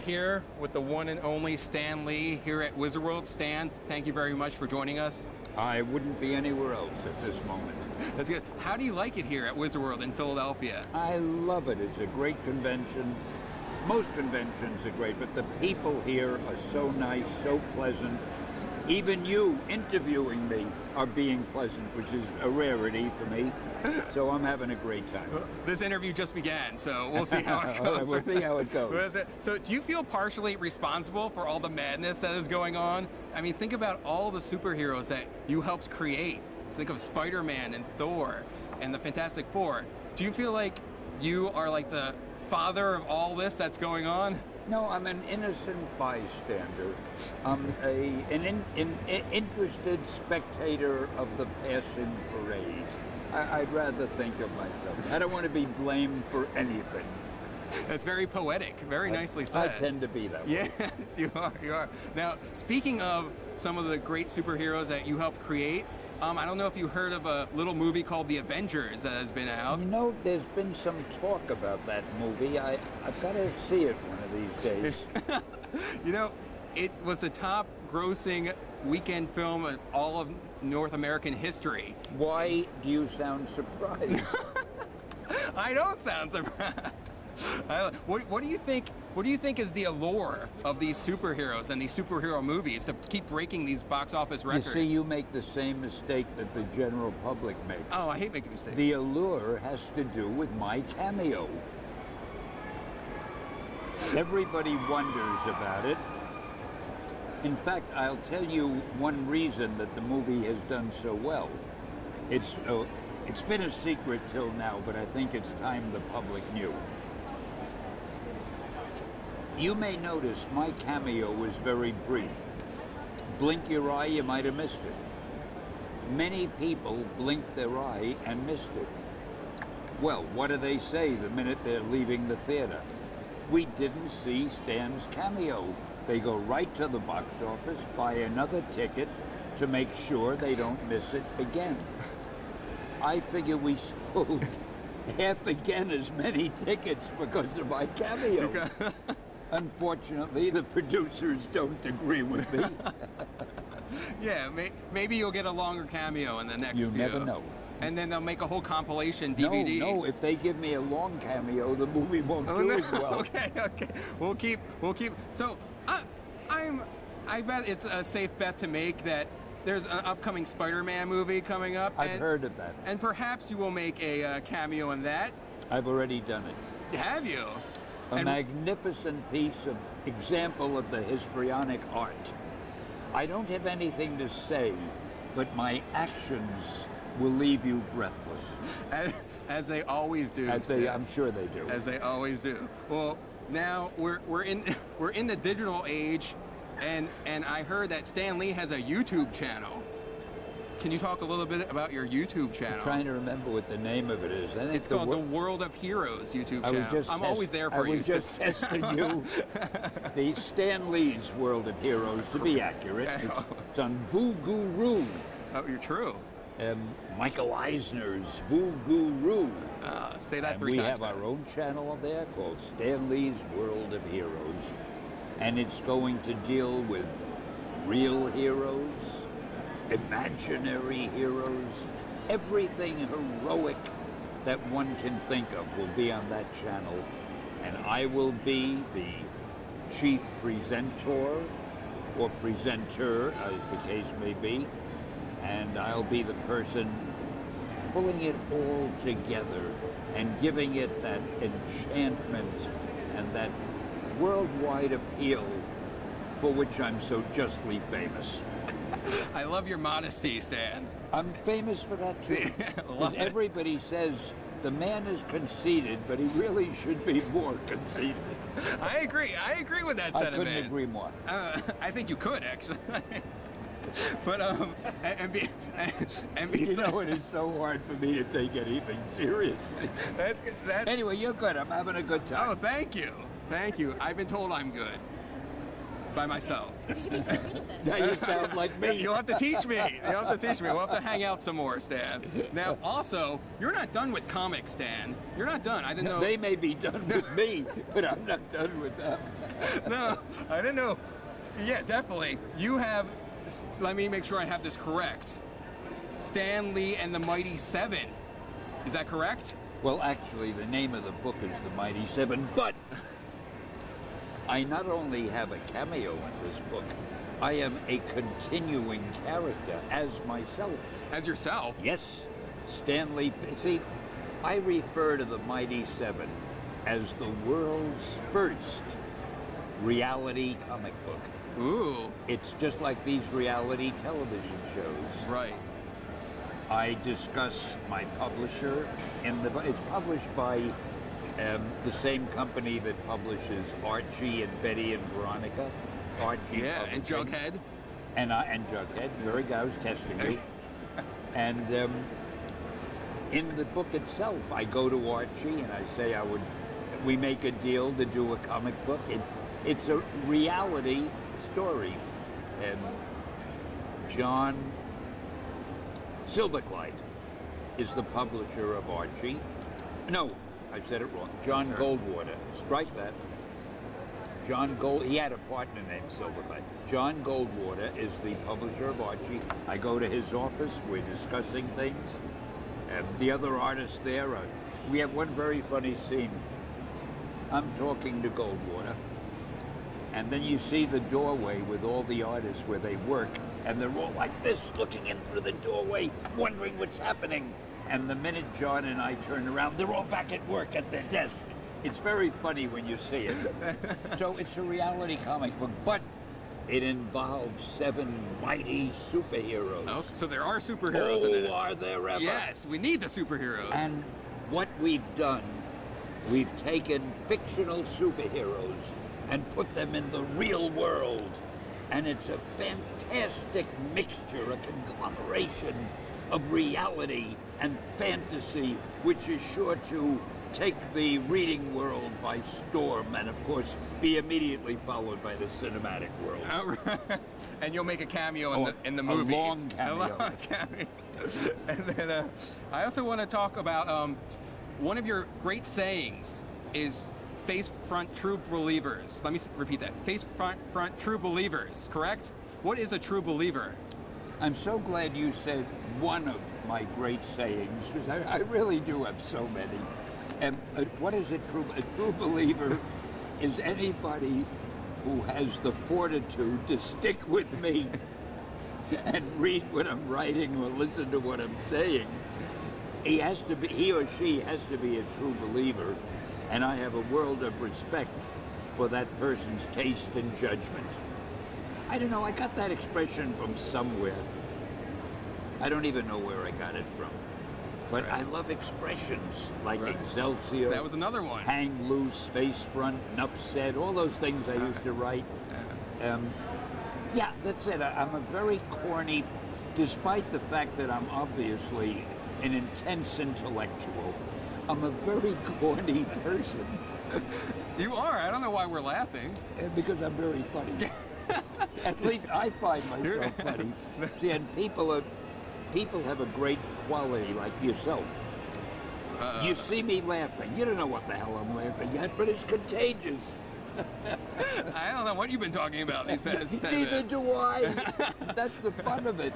here with the one and only Stan Lee here at Wizard World. Stan, thank you very much for joining us. I wouldn't be anywhere else at this moment. That's good. How do you like it here at Wizard World in Philadelphia? I love it. It's a great convention. Most conventions are great, but the people here are so nice, so pleasant. Even you interviewing me are being pleasant, which is a rarity for me. So I'm having a great time. This interview just began, so we'll see how it goes. We'll see how it goes. So do you feel partially responsible for all the madness that is going on? I mean, think about all the superheroes that you helped create. Think of Spider-Man and Thor and the Fantastic Four. Do you feel like you are like the father of all this that's going on? No, I'm an innocent bystander. I'm an interested spectator of the passing parade. I'd rather think of myself. I don't want to be blamed for anything. That's very poetic, very nicely said. I tend to be that way. Yes, you are. Now, speaking of some of the great superheroes that you helped create, I don't know if you heard of a little movie called The Avengers that has been out. You know, there's been some talk about that movie. I've got to see it one of these days. You know, it was the top grossing weekend film in all of North American history. Why do you sound surprised? I don't sound surprised. What do you think? What do you think is the allure of these superheroes and these superhero movies to keep breaking these box office records? You see, you make the same mistake that the general public makes. Oh, I hate making mistakes. The allure has to do with my cameo. Everybody wonders about it. In fact, I'll tell you one reason that the movie has done so well. It's been a secret till now, but I think it's time the public knew. You may notice my cameo was very brief. Blink your eye, you might have missed it. Many people blinked their eye and missed it. Well, what do they say the minute they're leaving the theater? We didn't see Stan's cameo. They go right to the box office, buy another ticket to make sure they don't miss it again. I figure we sold half again as many tickets because of my cameo. Unfortunately, the producers don't agree with me. Yeah, maybe you'll get a longer cameo in the next You few. never know. And then they'll make a whole compilation DVD. No, if they give me a long cameo, the movie won't do as well. Okay. We'll keep. So, I bet it's a safe bet to make that there's an upcoming Spider-Man movie coming up. I've heard of that. And perhaps you will make a cameo in that. I've already done it. Have you? A magnificent piece of example of the histrionic art. I don't have anything to say, but my actions will leave you breathless. As they always do. I'm sure they do. As they always do. Well, now we're in the digital age, and I heard that Stan Lee has a YouTube channel. Can you talk a little bit about your YouTube channel? I'm trying to remember what the name of it is. I think it's called The World of Heroes YouTube channel. I'm always there for you. I was just testing you. The Stan Lee's World of Heroes, to be accurate. It's on Voo Guru. Oh, you're true. Michael Eisner's Voo Guru. Say that and 3 we times. We have our own channel there called Stan Lee's World of Heroes. And it's going to deal with real heroes, imaginary heroes, everything heroic that one can think of will be on that channel. And I will be the chief presenter or presenter, as the case may be. And I'll be the person pulling it all together and giving it that enchantment and that worldwide appeal for which I'm so justly famous. I love your modesty, Stan. I'm famous for that too. Because everybody says the man is conceited, but he really should be more conceited. I agree with that sentiment. I couldn't agree more. I think you could, actually. But you know, it is so hard for me to take anything seriously. That's good. Anyway, you're good. I'm having a good time. Oh, thank you. I've been told I'm good. by myself. Now you sound like me. You'll have to teach me. You'll have to teach me. We'll have to hang out some more, Stan. Now, also, you're not done with comics, Stan. You're not done. I didn't know. They may be done with me, but I'm not done with them. No, I didn't know. Yeah, definitely. You have, let me make sure I have this correct. Stan Lee and the Mighty Seven. Is that correct? Well, actually, the name of the book is The Mighty Seven, but I not only have a cameo in this book, I am a continuing character as myself. As yourself? Yes, Stan Lee. See, I refer to The Mighty Seven as the world's first reality comic book. Ooh. It's just like these reality television shows. Right. I discuss my publisher in the. It's published by the same company that publishes Archie and Betty and Veronica. Archie. Yeah, and Publishing. Jughead. And Jughead. Very good. I was testing you. And in the book itself, I go to Archie and I say we make a deal to do a comic book. It's a reality story. And John Silverclide is the publisher of Archie. No, I said it wrong. John Goldwater. Strike that. He had a partner named Silverclide. John Goldwater is the publisher of Archie. I go to his office. We're discussing things. And the other artists there we have one very funny scene. I'm talking to Goldwater, and then you see the doorway with all the artists where they work, and they're all like this, looking in through the doorway, wondering what's happening. And the minute John and I turn around, they're all back at work at their desk. It's very funny when you see it. So it's a reality comic book, but it involves 7 mighty superheroes. Oh, so there are superheroes in this. Oh, are there ever? Yes, we need the superheroes. And what we've done, we've taken fictional superheroes and put them in the real world. And it's a fantastic mixture, a conglomeration of reality and fantasy, which is sure to take the reading world by storm and, of course, be immediately followed by the cinematic world. And you'll make a cameo in the movie. A long cameo. A long cameo. And then I also want to talk about one of your great sayings is face front true believers. Let me repeat that. Face front true believers, correct? What is a true believer? I'm so glad you said one of my great sayings, because I really do have so many. And what is a true believer is anybody who has the fortitude to stick with me and read what I'm writing or listen to what I'm saying. He or she has to be a true believer, and I have a world of respect for that person's taste and judgment. I don't know, I got that expression from somewhere. I don't even know where I got it from. But I love expressions like Excelsior. That was another one. Hang loose, face front, enough said, all those things I used to write. Yeah, that's it. I'm a very corny, despite the fact that I'm obviously an intense intellectual, I'm a very corny person. You are. I don't know why we're laughing. Because I'm very funny. At least I find myself funny. See, and people have a great quality like yourself. You see me laughing. You don't know what the hell I'm laughing at, but it's contagious. I don't know what you've been talking about these past 10 minutes. Neither do I. That's the fun of it.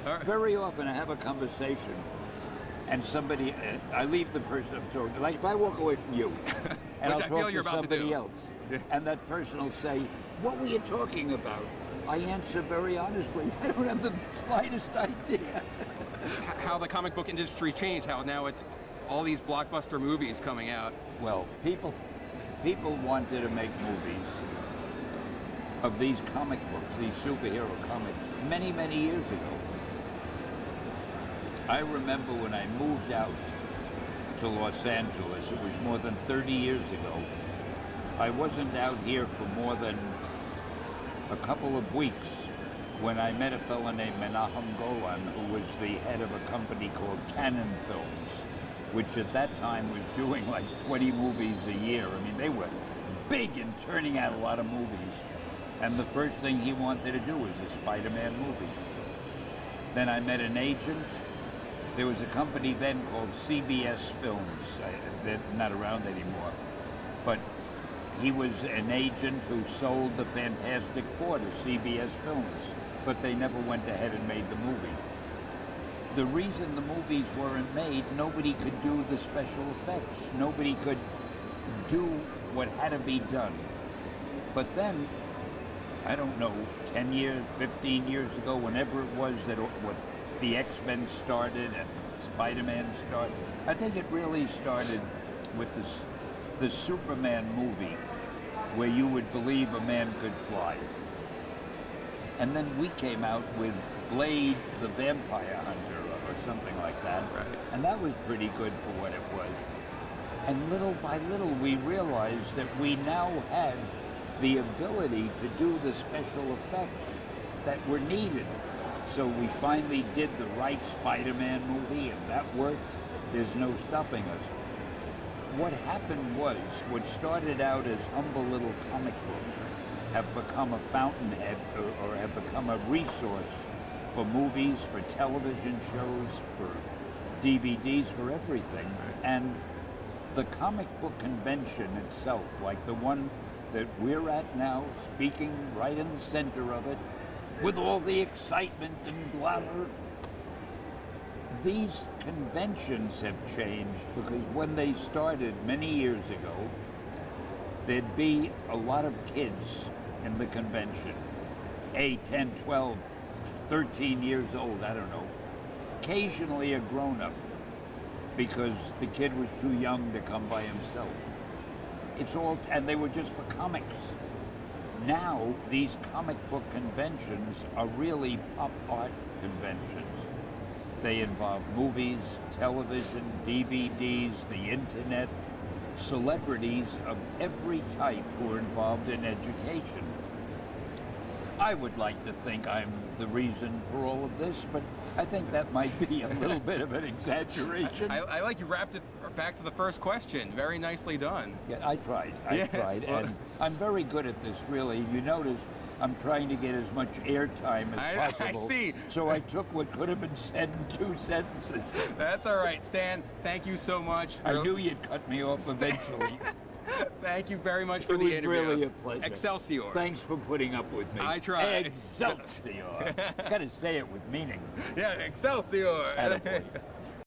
Right. Very often I have a conversation and somebody, I leave the person I'm talking to. Like if I walk away from you and I'll talk to somebody else, and that person will say, "What were you talking about?" I answer very honestly, I don't have the slightest idea. How the comic book industry changed, how now it's all these blockbuster movies coming out. Well, people wanted to make movies of these comic books, these superhero comics, many, many years ago. I remember when I moved out to Los Angeles, it was more than 30 years ago. I wasn't out here for more than a couple of weeks when I met a fellow named Menahem Golan, who was the head of a company called Cannon Films, which at that time was doing like 20 movies a year. I mean, they were big in turning out a lot of movies. And the first thing he wanted to do was a Spider-Man movie. Then I met an agent. There was a company then called CBS Films. They're not around anymore. But he was an agent who sold the Fantastic Four to CBS Films, but they never went ahead and made the movie. The reason the movies weren't made, nobody could do the special effects. Nobody could do what had to be done. But then, I don't know, 10 years, 15 years ago, whenever it was that the X-Men started and Spider-Man started, I think it really started with the Superman movie, where you would believe a man could fly. And then we came out with Blade the Vampire Hunter or something like that. Right. And that was pretty good for what it was. And little by little we realized that we now had the ability to do the special effects that were needed. So we finally did the right Spider-Man movie, and that worked. There's no stopping us. What happened was, what started out as humble little comic books have become a fountainhead, or have become a resource for movies, for television shows, for DVDs, for everything. And the comic book convention itself, like the one that we're at now, speaking right in the center of it, with all the excitement and glamour, these conventions have changed because when they started many years ago, there'd be a lot of kids in the convention, 8, 10, 12, 13 years old, I don't know. Occasionally a grown-up, because the kid was too young to come by himself. It's all, and they were just for comics. Now, these comic book conventions are really pop art conventions. They involve movies, television, DVDs, the internet, celebrities of every type who are involved in education. I would like to think I'm the reason for all of this, but I think that might be a little bit of an exaggeration. I like you wrapped it back to the first question. Very nicely done. Yeah, I tried, and I'm very good at this, really. You notice I'm trying to get as much airtime as possible. I see. So I took what could have been said in 2 sentences. That's all right, Stan. Thank you so much. I knew you'd cut me off eventually. Thank you very much for the interview. It was really a pleasure. Excelsior. Thanks for putting up with me. I tried. Excelsior. Got to say it with meaning. Yeah, Excelsior. Attaboy.